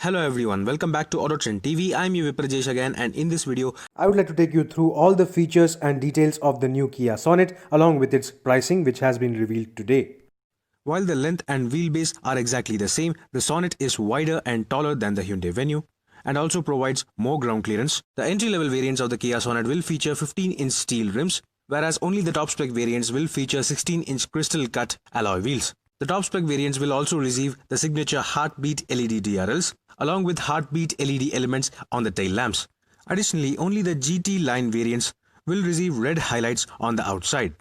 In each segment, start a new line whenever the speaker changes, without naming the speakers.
Hello everyone, welcome back to AutoTrend TV. I'm your Viprajesh again, and in this video,
I would like to take you through all the features and details of the new Kia Sonet along with its pricing, which has been revealed today.
while the length and wheelbase are exactly the same, the Sonet is wider and taller than the Hyundai Venue and also provides more ground clearance. The entry-level variants of the Kia Sonet will feature 15-inch steel rims, whereas only the top-spec variants will feature 16-inch crystal-cut alloy wheels. The top-spec variants will also receive the signature Heartbeat LED DRLs, along with Heartbeat LED elements on the tail lamps. Additionally, only the GT line variants will receive red highlights on the outside.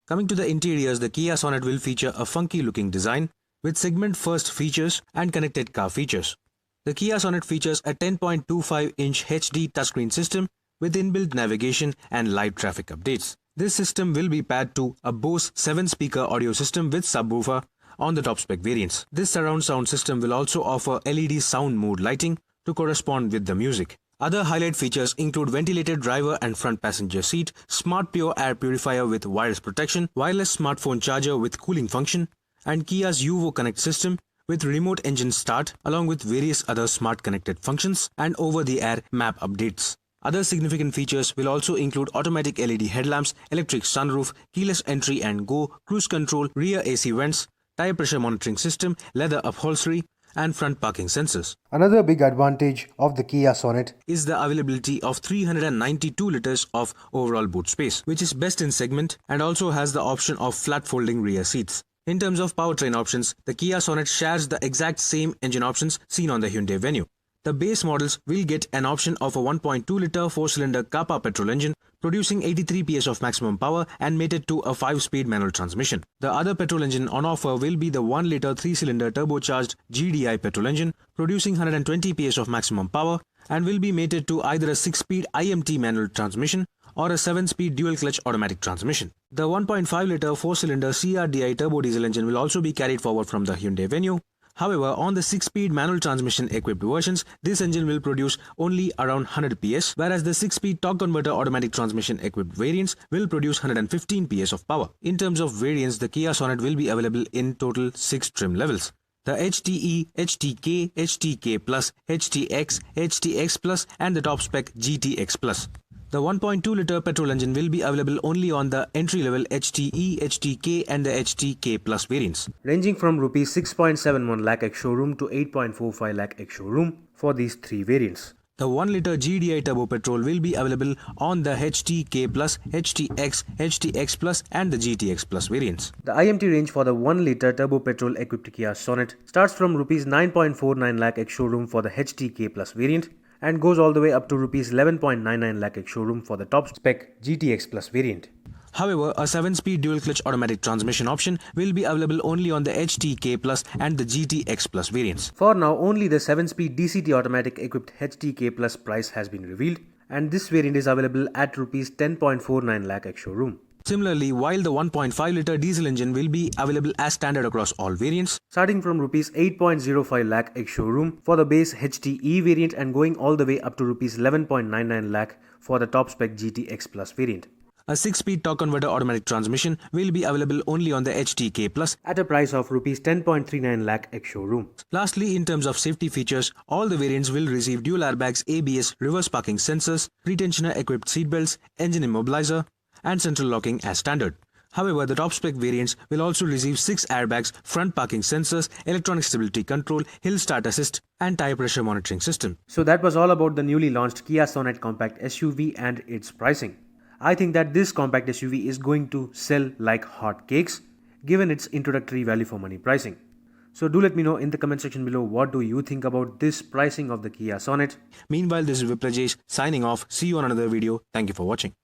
Coming to the interiors, the Kia Sonet will feature a funky-looking design with segment-first features and connected car features. The Kia Sonet features a 10.25-inch HD touchscreen system with inbuilt navigation and live traffic updates. This system will be paired to a Bose 7-speaker audio system with subwoofer on the top-spec variants. This surround sound system will also offer LED sound mode lighting to correspond with the music. Other highlight features include ventilated driver and front passenger seat, smart pure air purifier with wireless protection, wireless smartphone charger with cooling function, and Kia's UVO Connect system with remote engine start along with various other smart connected functions and over-the-air map updates. Other significant features will also include automatic LED headlamps, electric sunroof, keyless entry and go, cruise control, rear AC vents, tire pressure monitoring system, leather upholstery, and front parking sensors.
Another big advantage of the Kia Sonet
is the availability of 392 liters of overall boot space, which is best in segment and also has the option of flat folding rear seats. In terms of powertrain options, the Kia Sonet shares the exact same engine options seen on the Hyundai Venue. The base models will get an option of a 1.2-liter 4-cylinder Kappa petrol engine producing 83 PS of maximum power and mated to a 5-speed manual transmission. The other petrol engine on offer will be the 1-liter 3-cylinder turbocharged GDI petrol engine producing 120 PS of maximum power and will be mated to either a 6-speed IMT manual transmission or a 7-speed dual-clutch automatic transmission. The 1.5-liter 4-cylinder CRDI turbo diesel engine will also be carried forward from the Hyundai Venue. However, on the 6-speed manual transmission equipped versions, this engine will produce only around 100 PS, whereas the 6-speed torque converter automatic transmission equipped variants will produce 115 PS of power. In terms of variants, the Kia Sonet will be available in total 6 trim levels. The HTE, HTK, HTK Plus, HTX, HTX Plus and the top spec GTX Plus. The 1.2-liter petrol engine will be available only on the entry-level HTE, HTK and the HTK Plus variants,
ranging from Rs 6.71 lakh ex-showroom to 8.45 lakh ex-showroom for these 3 variants.
The 1-liter GDI turbo petrol will be available on the HTK Plus, HTX, HTX Plus and the GTX Plus variants.
The IMT range for the 1-liter turbo petrol equipped Kia Sonet starts from Rs 9.49 lakh ex-showroom for the HTK Plus variant and goes all the way up to Rs 11.99 lakh ex-showroom for the top spec GTX Plus variant.
However, a 7-speed dual-clutch automatic transmission option will be available only on the HTK Plus and the GTX Plus variants.
For now, only the 7-speed DCT automatic equipped HTK Plus price has been revealed, and this variant is available at Rs 10.49 lakh ex-showroom.
Similarly, while the 1.5-liter diesel engine will be available as standard across all variants,
starting from Rs 8.05 lakh ex-showroom for the base HTE variant and going all the way up to Rs 11.99 lakh for the top spec GTX Plus variant.
A 6-speed torque converter automatic transmission will be available only on the HTK Plus
at a price of Rs 10.39 lakh ex-showroom.
Lastly, in terms of safety features, all the variants will receive dual airbags, ABS, reverse parking sensors, pre-tensioner equipped seatbelts, engine immobilizer, and central locking as standard. However, the top spec variants will also receive 6 airbags, front parking sensors, electronic stability control, hill start assist, and tire pressure monitoring system. So that was all about the newly launched Kia Sonet compact SUV and its pricing. I think that this compact SUV is going to sell like hotcakes given its introductory value for money pricing. So do let me know in the comment section below what do you think about this pricing of the Kia Sonet. Meanwhile, this is Viprajesh signing off. See you on another video. Thank you for watching.